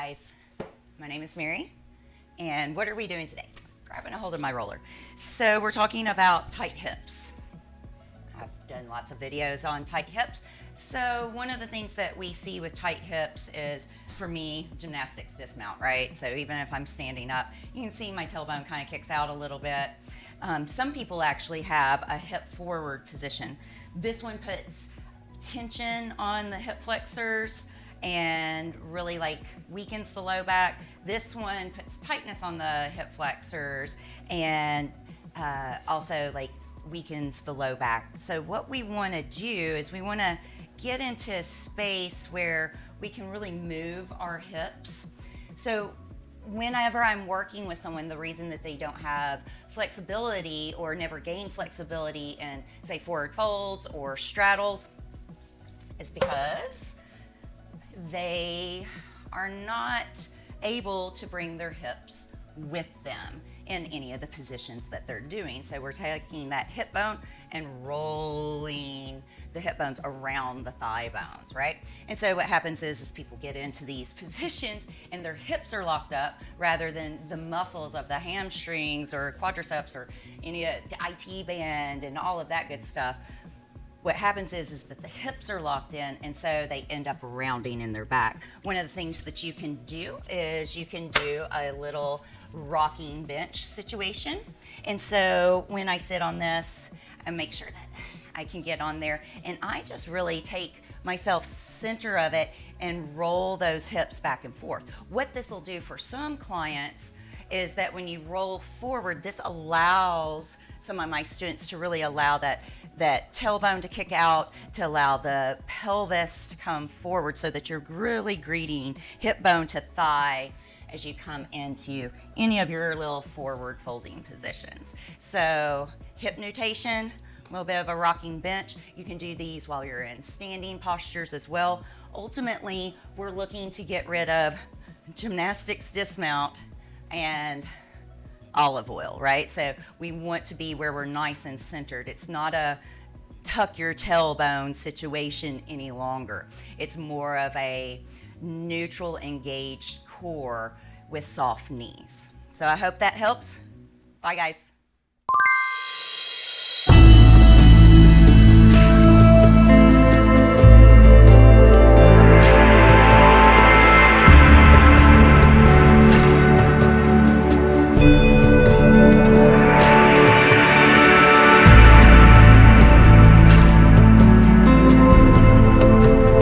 guys, my name is Mary, and what are we doing today? Grabbing a hold of my roller. So we're talking about tight hips. I've done lots of videos on tight hips. So one of the things that we see with tight hips is, for me, gymnastics dismount, right? So even if I'm standing up, you can see my tailbone kind of kicks out a little bit. Some people actually have a hip forward position. This one puts tension on the hip flexors and really weakens the low back. This one puts tightness on the hip flexors and also weakens the low back. So what we want to do is we want to get into a space where we can really move our hips. So whenever I'm working with someone, the reason that they don't have flexibility or never gain flexibility in, say, forward folds or straddles is because they are not able to bring their hips with them in any of the positions that they're doing. So we're taking that hip bone and rolling the hip bones around the thigh bones, right? And so what happens is people get into these positions and their hips are locked up rather than the muscles of the hamstrings or quadriceps or any of the IT band and all of that good stuff. What happens is that the hips are locked in, and so they end up rounding in their back. One of the things that you can do is you can do a little rocking bench situation. And so when I sit on this, I make sure that I can get on there, and I just really take myself center of it and roll those hips back and forth. What this will do for some clients is that when you roll forward, this allows some of my students to really allow that tailbone to kick out, to allow the pelvis to come forward so that you're really greeting hip bone to thigh as you come into any of your little forward folding positions. So hip nutation, a little bit of a rocking bench. You can do these while you're in standing postures as well. Ultimately, we're looking to get rid of gymnastics dismount and olive oil, right? So we want to be where we're nice and centered. It's not a tuck your tailbone situation any longer. It's more of a neutral, engaged core with soft knees. So I hope that helps. Bye, guys.